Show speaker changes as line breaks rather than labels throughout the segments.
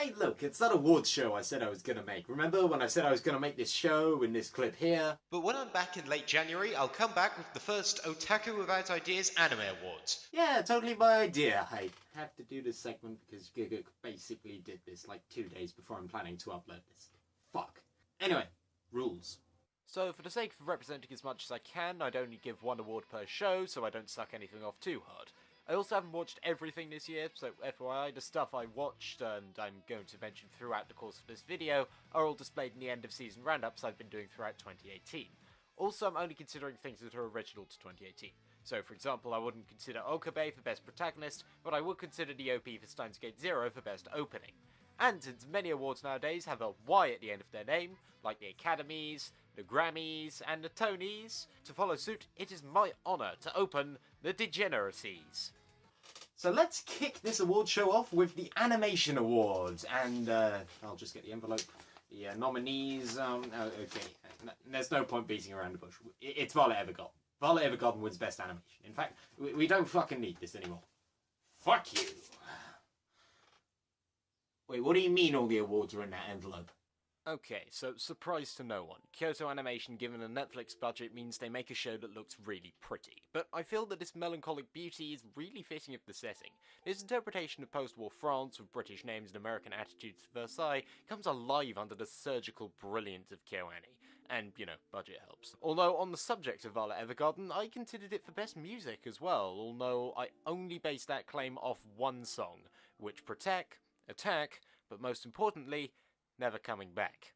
Hey look, it's that awards show I said I was gonna make. Remember when I said I was gonna make this show in this clip here?
But when I'm back in late January, I'll come back with the first Otaku Without Ideas Anime Awards.
Yeah, totally my idea. I have to do this segment because Giguk basically did this like 2 days before I'm planning to upload this. Fuck. Anyway, rules.
So for the sake of representing as much as I can, I'd only give 1 award per show so I don't suck anything off too hard. I also haven't watched everything this year, so FYI, the stuff I watched and I'm going to mention throughout the course of this video are all displayed in the end of season roundups I've been doing throughout 2018. Also, I'm only considering things that are original to 2018. So for example, I wouldn't consider Okabe for best protagonist, but I would consider the OP for Steins Gate Zero for best opening. And since many awards nowadays have a Y at the end of their name, like the Academies, the Grammys, and the Tonys, to follow suit, it is my honour to open the Degeneracies.
So let's kick this award show off with the Animation Awards, and I'll just get the envelope. The nominees, okay, there's no point beating around the bush. It's Violet Evergarden. Violet Evergarden wins Best Animation. In fact, we don't fucking need this anymore. Fuck you. Wait, what do you mean all the awards are in that envelope?
Okay, so surprise to no one, Kyoto Animation given a Netflix budget means they make a show that looks really pretty, but I feel that this melancholic beauty is really fitting of the setting. This interpretation of post-war France with British names and American attitudes to Versailles comes alive under the surgical brilliance of KyoAni, and, you know, budget helps. Although on the subject of Violet Evergarden, I considered it for best music as well, although I only based that claim off one song, which Attack, but most importantly, Never Coming Back.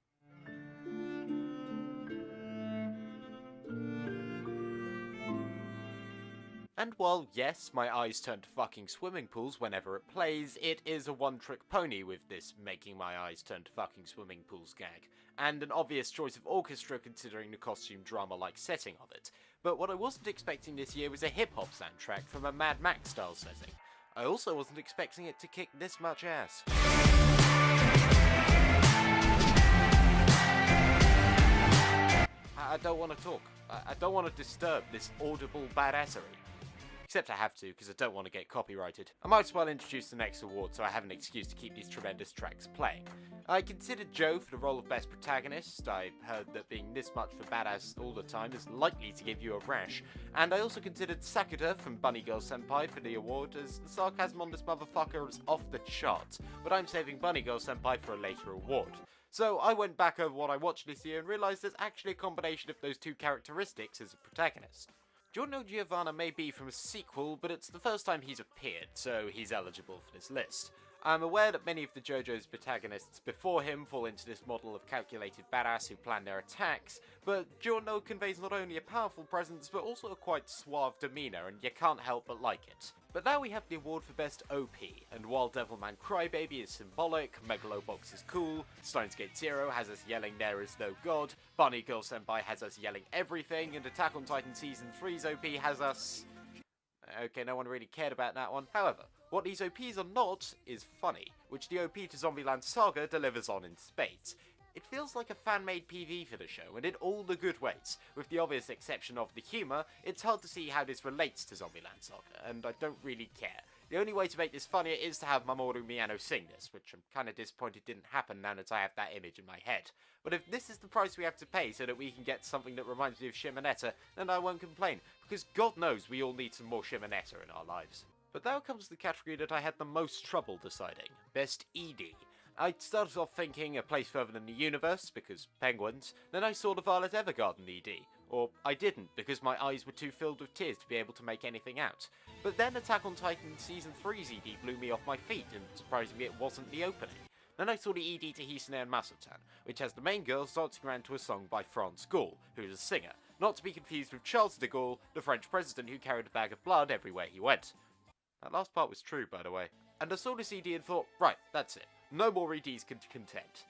And while, yes, my eyes turn to fucking swimming pools whenever it plays, it is a one-trick pony with this making my eyes turn to fucking swimming pools gag, and an obvious choice of orchestra considering the costume drama-like setting of it. But what I wasn't expecting this year was a hip-hop soundtrack from a Mad Max style setting. I also wasn't expecting it to kick this much ass. I don't want to talk. I don't want to disturb this audible badassery. Except I have to, because I don't want to get copyrighted. I might as well introduce the next award so I have an excuse to keep these tremendous tracks playing. I considered Joe for the role of Best Protagonist. I heard that being this much for badass all the time is likely to give you a rash. And I also considered Sakura from Bunny Girl Senpai for the award, as the sarcasm on this motherfucker is off the charts. But I'm saving Bunny Girl Senpai for a later award. So I went back over what I watched this year and realised there's actually a combination of those two characteristics as a protagonist. Giorno Giovanna may be from a sequel, but it's the first time he's appeared, so he's eligible for this list. I'm aware that many of the JoJo's protagonists before him fall into this model of calculated badass who plan their attacks, but Giorno conveys not only a powerful presence, but also a quite suave demeanour, and you can't help but like it. But now we have the award for Best OP, and while Devilman Crybaby is symbolic, Megalobox is cool, Steins Gate Zero has us yelling there is no god, Bunny Girl Senpai has us yelling everything, and Attack on Titan Season 3's OP has us... Okay, no one really cared about that one. However, what these OPs are not is funny, which the OP to Zombieland Saga delivers on in spades. It feels like a fan-made PV for the show, and in all the good ways. With the obvious exception of the humour, it's hard to see how this relates to Zombieland Saga, and I don't really care. The only way to make this funnier is to have Mamoru Miyano sing this, which I'm kinda disappointed didn't happen now that I have that image in my head. But if this is the price we have to pay so that we can get something that reminds me of Shimonetta, then I won't complain, because God knows we all need some more Shimonetta in our lives. But now comes the category that I had the most trouble deciding, Best ED. I started off thinking a place further than the universe, because penguins, then I saw the Violet Evergarden ED. Or I didn't, because my eyes were too filled with tears to be able to make anything out. But then Attack on Titan Season 3's ED blew me off my feet, and surprisingly it wasn't the opening. Then I saw the ED to Hisune and Masatan, which has the main girls dancing around to a song by France Gall, who is a singer, not to be confused with Charles de Gaulle, the French president who carried a bag of blood everywhere he went. That last part was true, by the way. And I saw this ED and thought, right, that's it. No more EDs can content.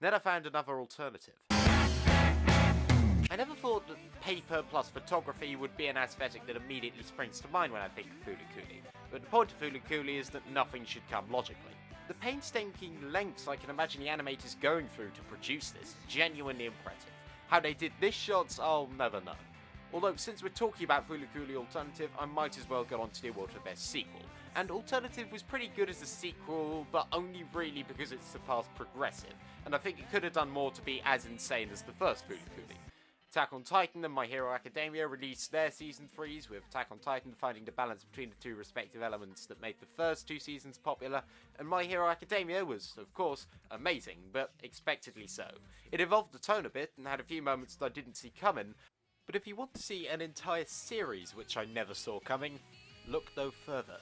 Then I found another alternative. I never thought that paper plus photography would be an aesthetic that immediately springs to mind when I think of Fulikuli, but the point of Fulikuli is that nothing should come logically. The painstaking lengths I can imagine the animators going through to produce this, genuinely impressive. How they did this shots, I'll never know. Although, since we're talking about Fulikuli Alternative, I might as well get on to the award for Best Sequel. and Alternative was pretty good as a sequel, but only really because it surpassed Progressive, and I think it could have done more to be as insane as the first Fooly Cooly. Attack on Titan and My Hero Academia released their Season 3s, with Attack on Titan finding the balance between the two respective elements that made the first two seasons popular, and My Hero Academia was, of course, amazing, but expectedly so. It evolved the tone a bit and had a few moments that I didn't see coming, but if you want to see an entire series which I never saw coming, look no further.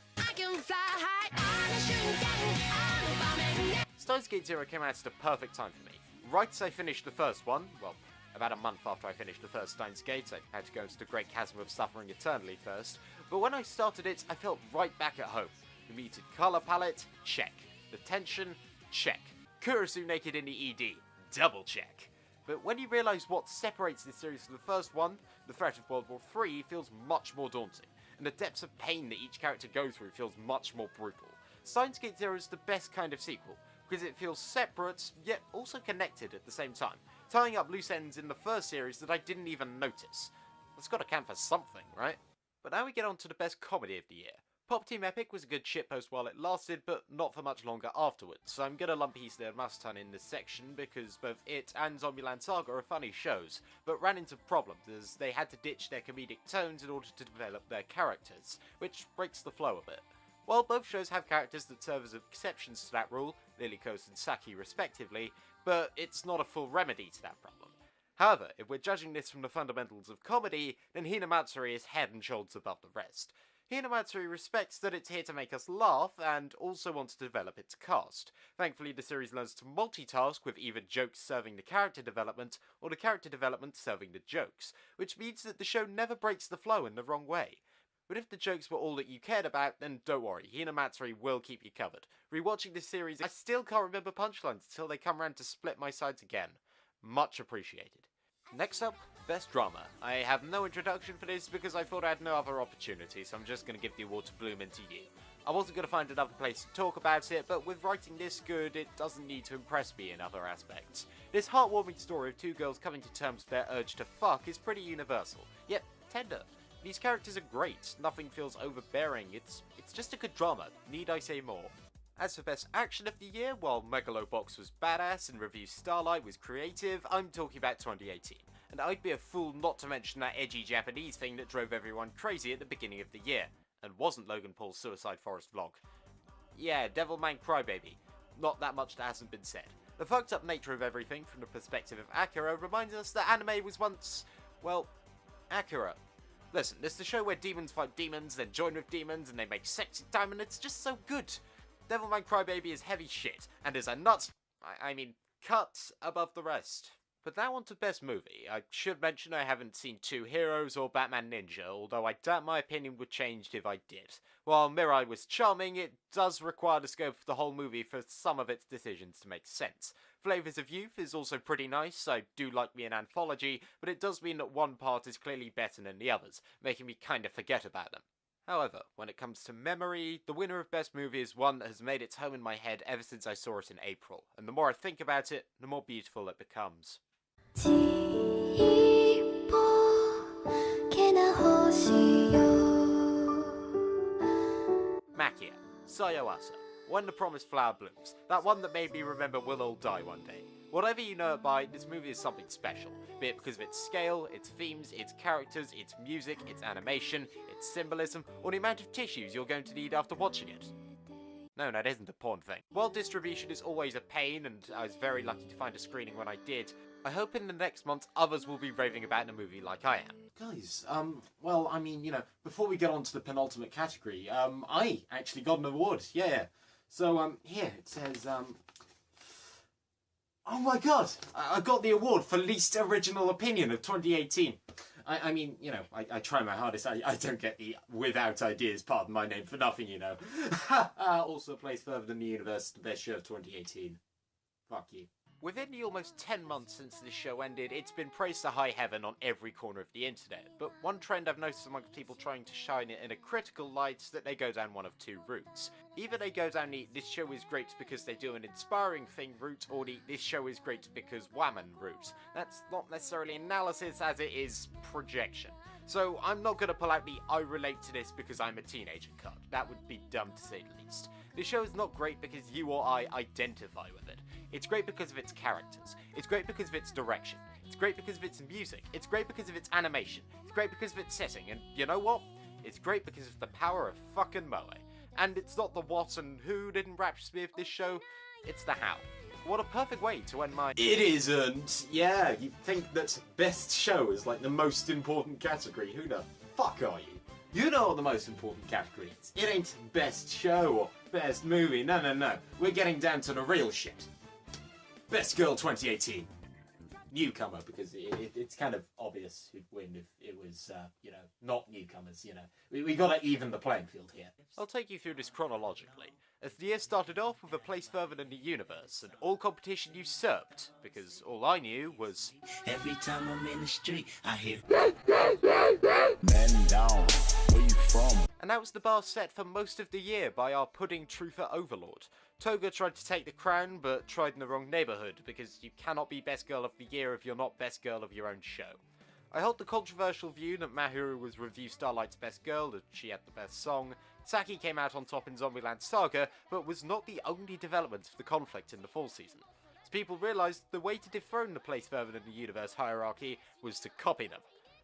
Steins Gate Zero came out at the perfect time for me. Right as I finished the first one, well, about a month after I finished the first Steins Gate, I had to go into the great chasm of suffering eternally first, but when I started it, I felt right back at home. The muted colour palette, check. The tension, check. Kurisu naked in the ED, double check. But when you realise what separates this series from the first one, the threat of World War III feels much more daunting, and the depths of pain that each character goes through feels much more brutal. Steins Gate Zero is the best kind of sequel, because it feels separate, yet also connected at the same time, tying up loose ends in the first series that I didn't even notice. That's gotta count for something, right? But now we get on to the best comedy of the year. Pop Team Epic was a good shitpost while it lasted, but not for much longer afterwards, so I'm gonna lump East There Must Turn in this section because both it and Zombieland Saga are funny shows, but ran into problems as they had to ditch their comedic tones in order to develop their characters, which breaks the flow a bit. While both shows have characters that serve as exceptions to that rule, Lilikos and Saki respectively, but it's not a full remedy to that problem. However, if we're judging this from the fundamentals of comedy, then Hinamatsuri is head and shoulders above the rest. Hinamatsuri respects that it's here to make us laugh, and also wants to develop its cast. Thankfully, the series learns to multitask, with either jokes serving the character development, or the character development serving the jokes, which means that the show never breaks the flow in the wrong way. But if the jokes were all that you cared about, then don't worry, Hinamatsuri will keep you covered. Rewatching this series, I still can't remember punchlines until they come around to split my sides again. Much appreciated. Next up, Best Drama. I have no introduction for this because I thought I had no other opportunity, so I'm just going to give the award to Bloom and to you. I wasn't going to find another place to talk about it, but with writing this good, it doesn't need to impress me in other aspects. This heartwarming story of two girls coming to terms with their urge to fuck is pretty universal, yet tender. These characters are great, nothing feels overbearing, it's just a good drama, need I say more? As for Best Action of the Year, while Megalobox was badass and Review Starlight was creative, I'm talking about 2018. And I'd be a fool not to mention that edgy Japanese thing that drove everyone crazy at the beginning of the year, and wasn't Logan Paul's Suicide Forest vlog. Yeah, Devilman Crybaby. Not that much that hasn't been said. The fucked up nature of everything from the perspective of Akira reminds us that anime was once, well, Akira. Listen, this is the show where demons fight demons, then join with demons, and they make sexy time, and it's just so good. Devilman Crybaby is heavy shit, and is a nut, cut above the rest. But now on to Best Movie. I should mention I haven't seen Two Heroes or Batman Ninja, although I doubt my opinion would change if I did. While Mirai was charming, it does require the scope of the whole movie for some of its decisions to make sense. Flavors of Youth is also pretty nice, I do like me an anthology, but it does mean that one part is clearly better than the others, making me kinda forget about them. However, when it comes to memory, the winner of Best Movie is one that has made its home in my head ever since I saw it in April, and the more I think about it, the more beautiful it becomes. Makia, Sayoasa, When the Promised Flower Blooms, that one that made me remember we'll all die one day. Whatever you know it by, this movie is something special, be it because of its scale, its themes, its characters, its music, its animation, its symbolism, or the amount of tissues you're going to need after watching it. No, that isn't a porn thing. While distribution is always a pain, and I was very lucky to find a screening when I did, I hope in the next month others will be raving about the movie like I am.
Guys, well, I mean, before we get on to the penultimate category, I actually got an award, yeah. So, here, it says, oh my god! I got the award for Least Original Opinion of 2018. I try my hardest. I don't get the without ideas part of my name for nothing, Also placed further than the universe, the best show of 2018. Fuck you.
Within the almost 10 months since this show ended, it's been praised to high heaven on every corner of the internet, but one trend I've noticed amongst people trying to shine it in a critical light is that they go down one of two routes. Either they go down the "this show is great because they do an inspiring thing" route, or the "this show is great because whammon" route. That's not necessarily analysis as it is projection. So I'm not going to pull out the I relate to this because I'm a teenager card. That would be dumb to say the least. This show is not great because you or I identify with it. It's great because of its characters. It's great because of its direction. It's great because of its music. It's great because of its animation. It's great because of its setting. And you know what? It's great because of the power of fucking Moe. And it's not the what and who didn't rapture me with this show, it's the how. What a perfect way to end my...
It isn't! Yeah, you think that best show is like the most important category. Who the fuck are you? You know what the most important category is. It ain't best show or best movie. No. We're getting down to the real shit. Best Girl 2018. Newcomer, because it's kind of obvious who'd win if it was, not newcomers, We gotta even the playing field here.
I'll take you through this chronologically, as the year started off with a place further in the universe, and all competition usurped, because all I knew was...
Every time I'm in the street, I hear...
Man down, where you from?
And that was the bar set for most of the year by our pudding truther overlord. Toga tried to take the crown, but tried in the wrong neighbourhood, because you cannot be Best Girl of the Year if you're not Best Girl of your own show. I hold the controversial view that Mahiru was Review Starlight's best girl, that she had the best song. Saki came out on top in Zombieland Saga, but was not the only development of the conflict in the fall season. As people realised, the way to dethrone the place further in the universe hierarchy was to copy them.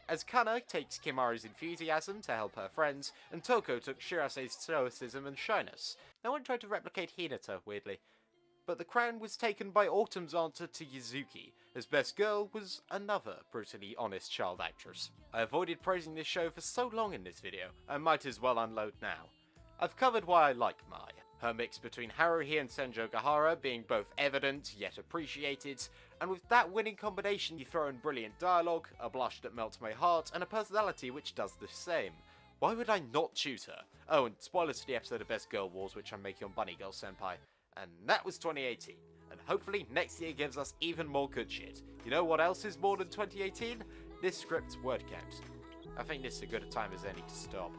As Kana takes Kimaru's enthusiasm to help her friends, and Toko took Shirase's stoicism and shyness. No one tried to replicate Hinata, weirdly. But the crown was taken by Autumn's answer to Yuzuki, as best girl was another brutally honest child actress. I avoided praising this show for so long in this video, I might as well unload now. I've covered why I like Mai. Her mix between Haruhi and Senjo Gahara being both evident yet appreciated, and with that winning combination you throw in brilliant dialogue, a blush that melts my heart, and a personality which does the same. Why would I not choose her? Oh, and spoilers for the episode of Best Girl Wars which I'm making on Bunny Girl Senpai. And that was 2018, and hopefully next year gives us even more good shit. You know what else is more than 2018? This script's word count. I think this is as good a time as any to stop.